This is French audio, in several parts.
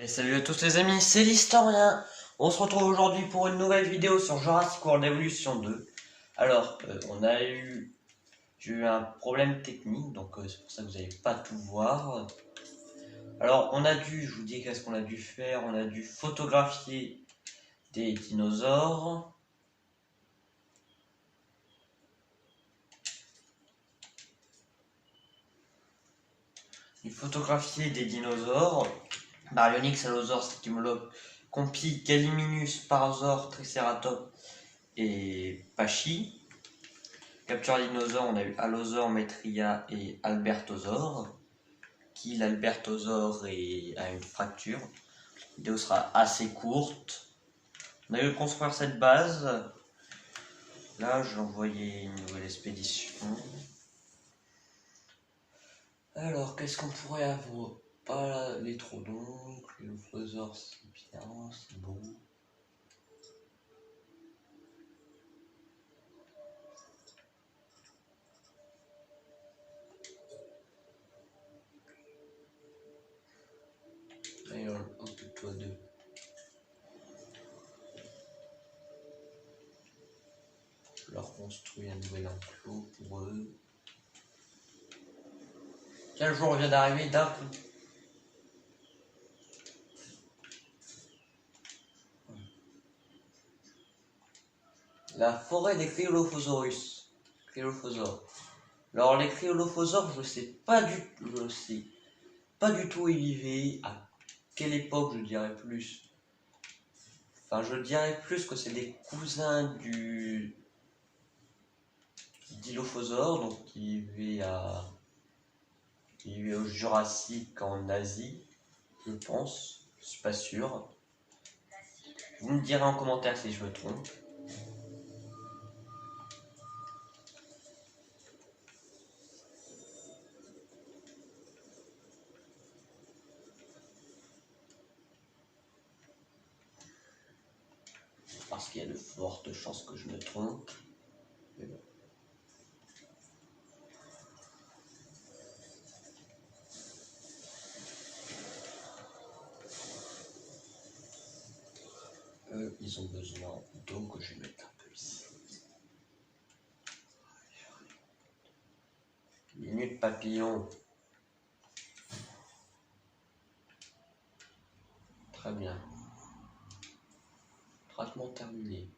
Et salut à tous les amis, c'est l'Historien. On se retrouve aujourd'hui pour une nouvelle vidéo sur Jurassic World Evolution 2. Alors, j'ai eu un problème technique, donc c'est pour ça que vous n'allez pas tout voir. Alors, je vous dis qu'est-ce qu'on a dû faire. On a dû photographier des dinosaures. Baryonyx, Allosaurus, Stymolops, Compi, Gallimimus, Parasaur, Triceratops et Pachy. Capture dinosaures, on a eu Allosaure, Maitria et Albertosaure. L'Albertosaure a une fracture. La vidéo sera assez courte. On a eu construire cette base. Là, j'ai envoyé une nouvelle expédition. Alors, qu'est-ce qu'on pourrait avoir? Pas les troodontes, les Lophosaures, c'est bien, c'est bon. Allez, occupe-toi d'eux. Je leur construis un nouvel enclos pour eux. Tiens, le jour vient d'arriver d'un coup. La forêt des Cryolophosaurus. Alors les Cryolophosaures, je sais pas du tout où ils vivaient, à quelle époque je dirais plus. Enfin, je dirais plus que c'est des cousins du Dilophosaure, donc qui vivaient au Jurassique en Asie, je pense. Je suis pas sûr. Vous me direz en commentaire si je me trompe. Parce qu'il y a de fortes chances que je me trompe. Mais bon. Ils ont besoin d'eau que je vais mettre un peu ici. Minute papillon. Très bien. Traitement terminé.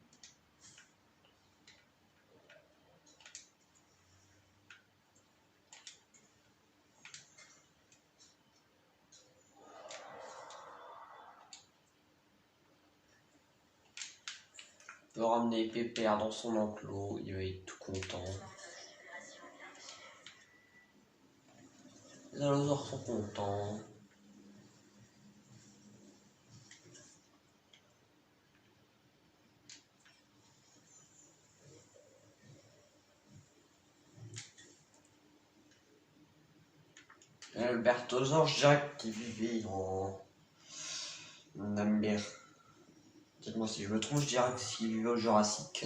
On peut ramener Pépère dans son enclos, il va être tout content. Les allosaures sont contents. Albertosaure, je dirais qu'il vivait en Amber. Dites-moi si je me trompe, je dirais qu'il vivait au Jurassique.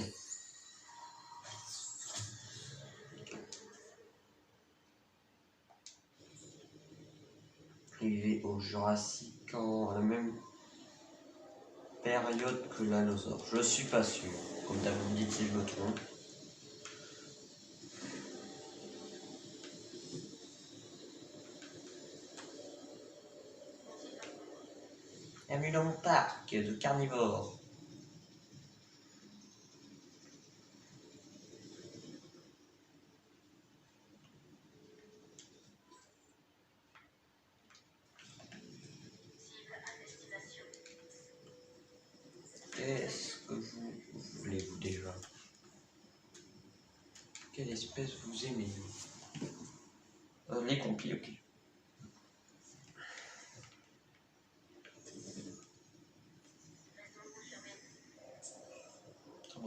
Il vivait au Jurassique en la même période que l'allosaure. Je suis pas sûr. Comme d'hab, vous me dites si je me trompe. Bienvenue dans mon parc de carnivores. Qu'est-ce que vous voulez, vous, déjà? Quelle espèce vous aimez? Les compis, ok.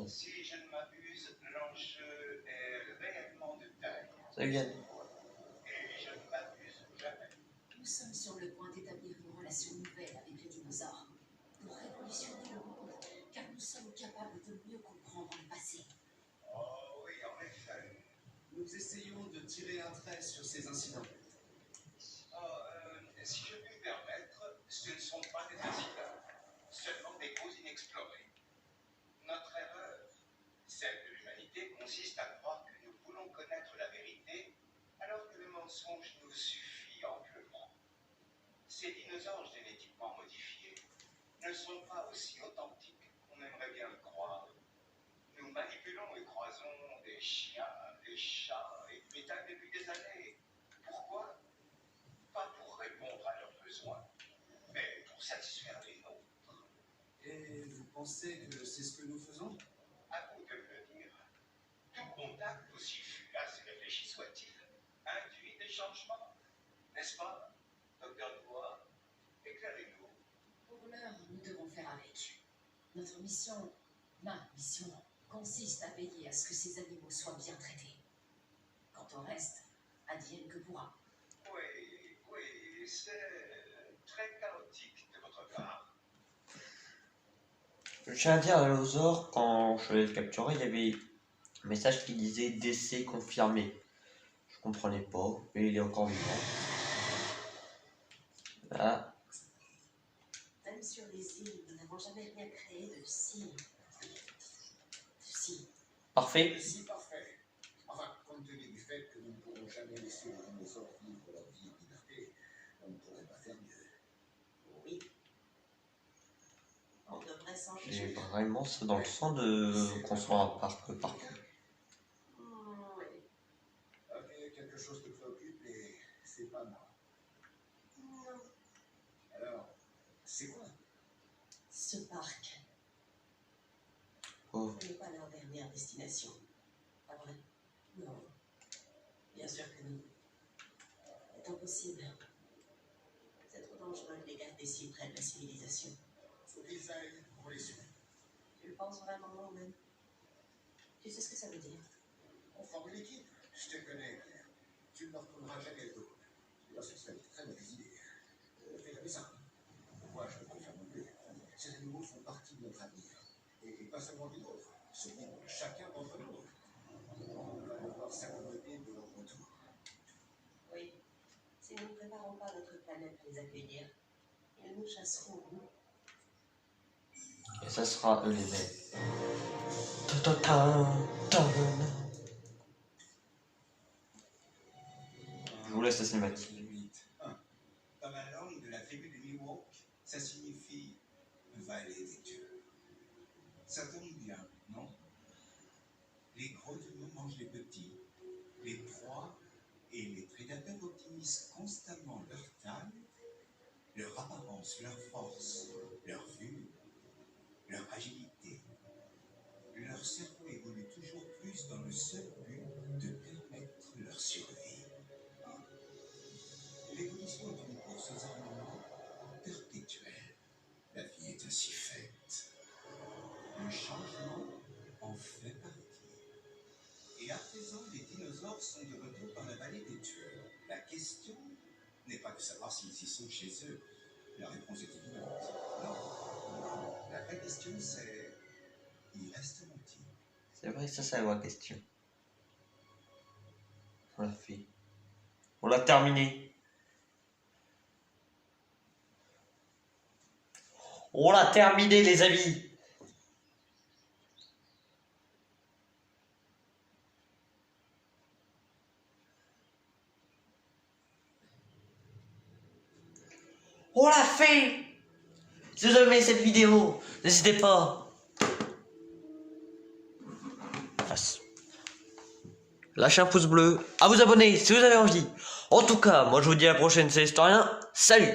Si je ne m'abuse, l'enjeu est réellement de taille. Salut Yann. Et je ne m'abuse jamais. Nous sommes sur le point d'établir une relation nouvelle avec les dinosaures, pour révolutionner le monde, car nous sommes capables de mieux comprendre le passé. Oh oui, en effet. Nous essayons de tirer un trait sur ces incidents. Oh, si je puis me permettre, ce ne sont pas consiste à croire que nous voulons connaître la vérité, alors que le mensonge nous suffit amplement. Ces dinosaures génétiquement modifiés ne sont pas aussi authentiques qu'on aimerait bien le croire. Nous manipulons et croisons des chiens, des chats et du métal depuis des années. Pourquoi? Pas pour répondre à leurs besoins, mais pour satisfaire les nôtres. Et vous pensez que c'est ce que nous faisons? À vous de me le dire. Tout contact, aussi fugace et réfléchi soit-il, induit des changements. N'est-ce pas, docteur Dubois? Éclairez-nous. Pour l'heure, nous devons faire avec. Notre mission, ma mission, consiste à veiller à ce que ces animaux soient bien traités. Quant au reste, advienne que pourra. Oui, c'est très chaotique de votre part. Je tiens à dire à Allosaur, quand je l'ai capturé, il y avait un message qui disait décès confirmé. Je comprenais pas, mais il est encore vivant. Voilà. Même sur les îles, nous n'avons jamais rien créé de si... Parfait. Si parfait. Enfin, compte tenu du fait que nous ne pourrons jamais laisser les dinosaures vivre leur vie en liberté, on ne pourrait pas faire mieux. Oui. On devrait s'en J'ai ficher. vraiment ça dans le sang de construire un parc partout. Oui. Ok, quelque chose te préoccupe et c'est pas moi. Non. Alors, c'est quoi? Ce parc, Oh. ce n'est pas leur dernière destination. Pas vrai? Non. Bien sûr que non. C'est impossible. C'est trop dangereux de les garder si près de la civilisation. Faut qu'ils aillent, on les suit. Tu le penses vraiment moi-même? Tu sais ce que ça veut dire? On forme une équipe. Je te connais, Claire. Tu ne leur tourneras jamais le dos. Tu vois, ce serait une très mauvaise idée. Fais jamais ça. Moi, je te confirme plus. Ces animaux font partie de notre avenir. Et pas seulement du nôtre. Celui de chacun d'entre nous. On va devoir s'accommoder de leur retour. Oui. Si nous ne préparons pas notre planète à les accueillir, ils nous chasseront, nous. Et ça sera eux les mêmes. Je vous laisse la cinématique. 1. Dans la langue de la tribu de Miwok, ça signifie vallée des dieux. Ça tombe bien, non? Les gros animaux mangent les petits, les proies et les prédateurs optimisent constamment leur taille, leur apparence, leur force, leur vue, leur agilité. Leur cerveau évolue toujours plus dans le seul but de permettre leur survie. L'évolution est une course aux armements perpétuelle. La vie est ainsi faite. Le changement en fait partie. Et à présent, les dinosaures sont de retour dans la vallée des tueurs. La question n'est pas de savoir s'ils y sont chez eux. La réponse est évidente. Non. La vraie question, c'est... Y restent-ils? C'est vrai, ça c'est la vraie question. On l'a fait. On l'a terminé. On l'a terminé les amis. On l'a fait. Si vous avez aimé cette vidéo, n'hésitez pas lâchez un pouce bleu, à vous abonner si vous avez envie. En tout cas, moi je vous dis à la prochaine, c'est Historien. Salut!